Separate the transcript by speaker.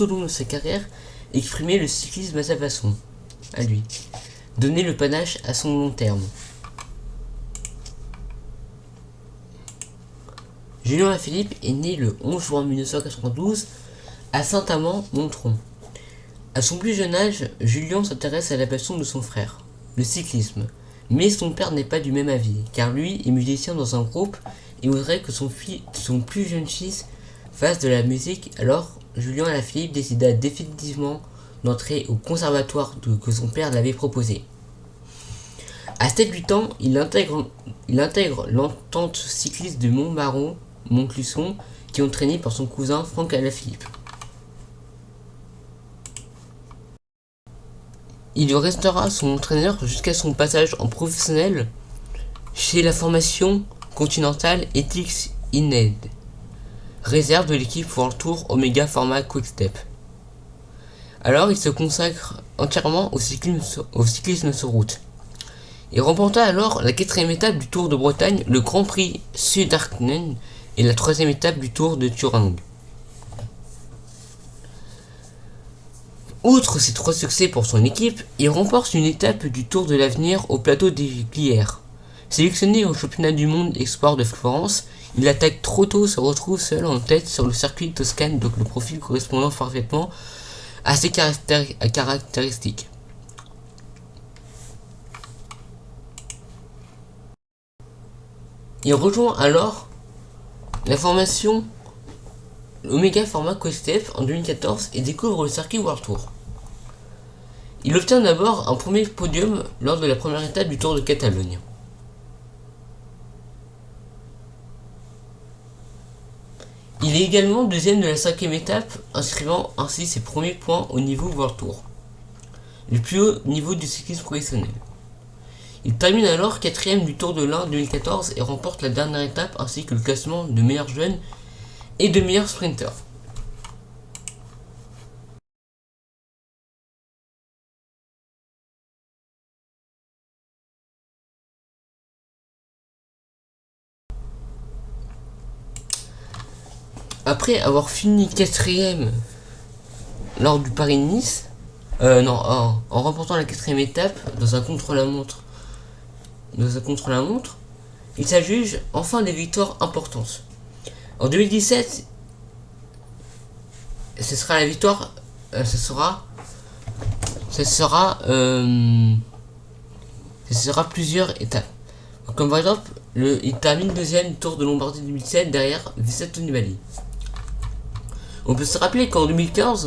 Speaker 1: tout au long de sa carrière exprimer le cyclisme à sa façon, à lui, donner le panache à son long terme. Julien Alaphilippe est né le 11 juin 1992 à Saint-Amand-Montrond. À son plus jeune âge, Julien s'intéresse à la passion de son frère, le cyclisme. Mais son père n'est pas du même avis, car lui est musicien dans un groupe et voudrait que son plus jeune fils fasse de la musique. Alors, Julien Alaphilippe décida définitivement d'entrer au conservatoire que son père l'avait proposé. À 7-8 ans, il intègre l'entente cycliste de Montmarron-Montluçon, qui est entraînée par son cousin Franck Alaphilippe. Il restera son entraîneur jusqu'à son passage en professionnel chez la formation continentale Ethics Ined, réserve de l'équipe World Tour Omega Pharma Quick-Step. Alors il se consacre entièrement au cyclisme sur route. Il remporta alors la 4e étape du Tour de Bretagne, le Grand Prix Sudarknen et la 3e étape du Tour de Thuringe. Outre ces 3 succès pour son équipe, il remporte une étape du Tour de l'Avenir au plateau des Glières. Sélectionné au championnat du monde espoir de Florence, il attaque trop tôt, se retrouve seul en tête sur le circuit Toscane, donc le profil correspondant parfaitement à ses caractéristiques. Il rejoint alors la formation Omega Pharma Quick-Step en 2014 et découvre le circuit World Tour. Il obtient d'abord un premier podium lors de la première étape du Tour de Catalogne. Il est également deuxième de la 5e étape, inscrivant ainsi ses premiers points au niveau World Tour, le plus haut niveau du cyclisme professionnel. Il termine alors 4e du Tour de l'Ain 2014 et remporte la dernière étape ainsi que le classement de meilleur jeune et de meilleur sprinter. Après avoir fini 4e lors du Paris-Nice, en remportant la 4e étape dans un contre-la-montre, il s'adjuge enfin des victoires importantes. En 2017, ce sera la victoire, ce sera plusieurs étapes. Comme par exemple, il termine 2e Tour de Lombardie 2017 derrière Vincenzo Nibali. On peut se rappeler qu'en 2015,